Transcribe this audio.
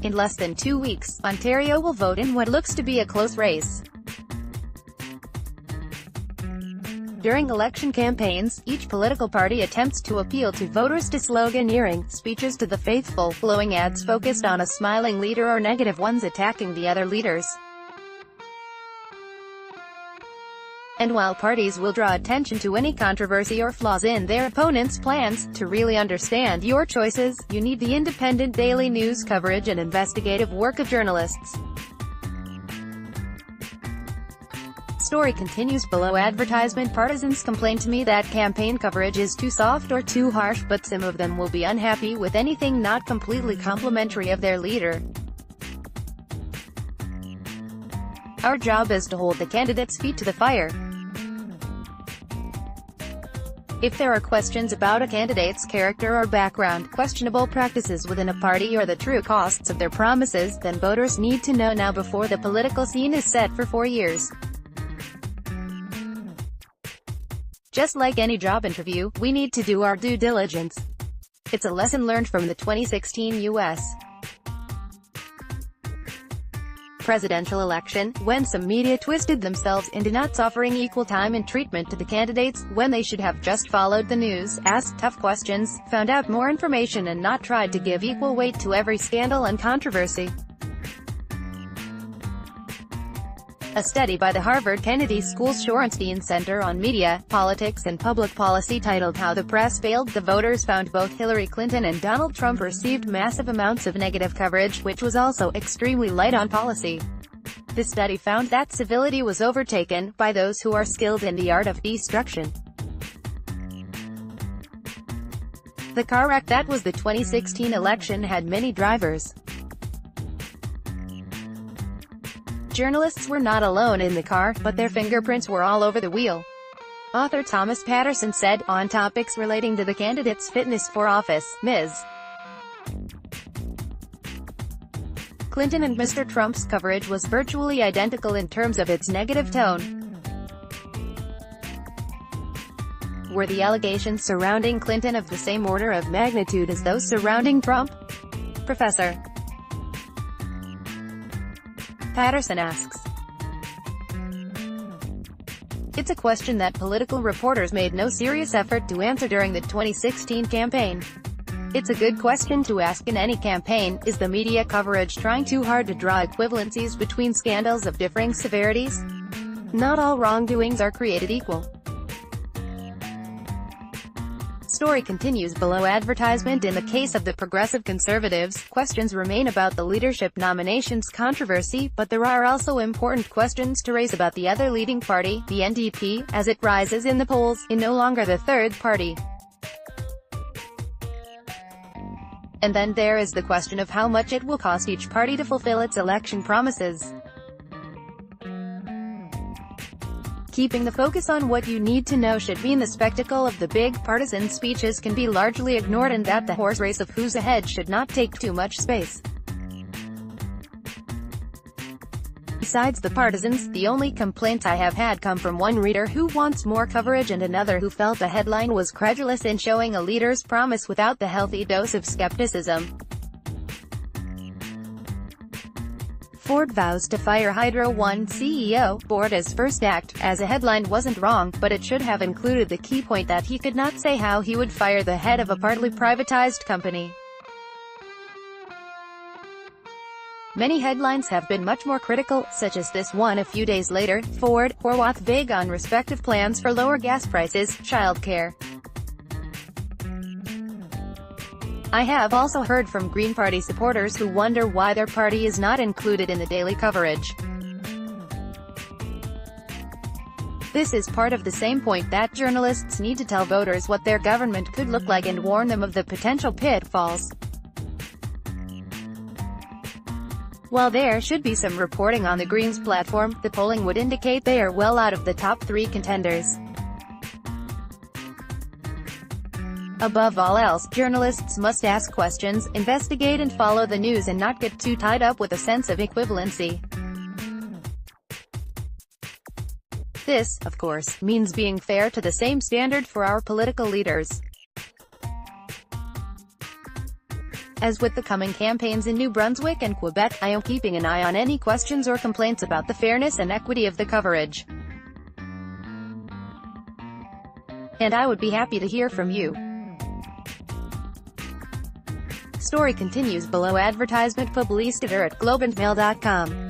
In less than 2 weeks, Ontario will vote in what looks to be a close race. During election campaigns, each political party attempts to appeal to voters to sloganeering, speeches to the faithful, glowing ads focused on a smiling leader or negative ones attacking the other leaders. And while parties will draw attention to any controversy or flaws in their opponents' plans, to really understand your choices, you need the independent daily news coverage and investigative work of journalists. Story continues below. Advertisement partisans complain to me that campaign coverage is too soft or too harsh, but some of them will be unhappy with anything not completely complimentary of their leader. Our job is to hold the candidate's feet to the fire. If there are questions about a candidate's character or background, questionable practices within a party, or the true costs of their promises, then voters need to know now before the political scene is set for 4 years. Just like any job interview, we need to do our due diligence. It's a lesson learned from the 2016 U.S. presidential election, when some media twisted themselves into not offering equal time and treatment to the candidates, when they should have just followed the news, asked tough questions, found out more information, and not tried to give equal weight to every scandal and controversy. A study by the Harvard Kennedy School's Shorenstein Center on Media, Politics and Public Policy titled "How the Press Failed the Voters" found both Hillary Clinton and Donald Trump received massive amounts of negative coverage, which was also extremely light on policy. The study found that civility was overtaken by those who are skilled in the art of destruction. The car wreck that was the 2016 election had many drivers. Journalists were not alone in the car, but their fingerprints were all over the wheel. Author Thomas Patterson said, on topics relating to the candidate's fitness for office, Ms. Clinton and Mr. Trump's coverage was virtually identical in terms of its negative tone. Were the allegations surrounding Clinton of the same order of magnitude as those surrounding Trump? Professor Patterson asks. It's a question that political reporters made no serious effort to answer during the 2016 campaign. It's a good question to ask in any campaign. Is the media coverage trying too hard to draw equivalencies between scandals of differing severities? Not all wrongdoings are created equal. Story continues below. Advertisement in the case of the Progressive Conservatives, questions remain about the leadership nominations controversy, but there are also important questions to raise about the other leading party, the NDP, as it rises in the polls, in no longer the third party. And then there is the question of how much it will cost each party to fulfill its election promises. Keeping the focus on what you need to know should mean the spectacle of the big partisan speeches can be largely ignored, and that the horse race of who's ahead should not take too much space. Besides the partisans, the only complaints I have had come from one reader who wants more coverage and another who felt the headline was credulous in showing a leader's promise without the healthy dose of skepticism. Ford vows to fire Hydro One CEO, board as first act, as a headline wasn't wrong, but it should have included the key point that he could not say how he would fire the head of a partly privatized company. Many headlines have been much more critical, such as this one a few days later. Ford, Horwath vague on respective plans for lower gas prices, childcare. I have also heard from Green Party supporters who wonder why their party is not included in the daily coverage. This is part of the same point that journalists need to tell voters what their government could look like and warn them of the potential pitfalls. While there should be some reporting on the Greens platform, the polling would indicate they are well out of the top 3 contenders. Above all else, journalists must ask questions, investigate and follow the news, and not get too tied up with a sense of equivalency. This, of course, means being fair to the same standard for our political leaders. As with the coming campaigns in New Brunswick and Quebec, I am keeping an eye on any questions or complaints about the fairness and equity of the coverage. And I would be happy to hear from you. Story continues below. Advertisement publicitator@globeandmail.com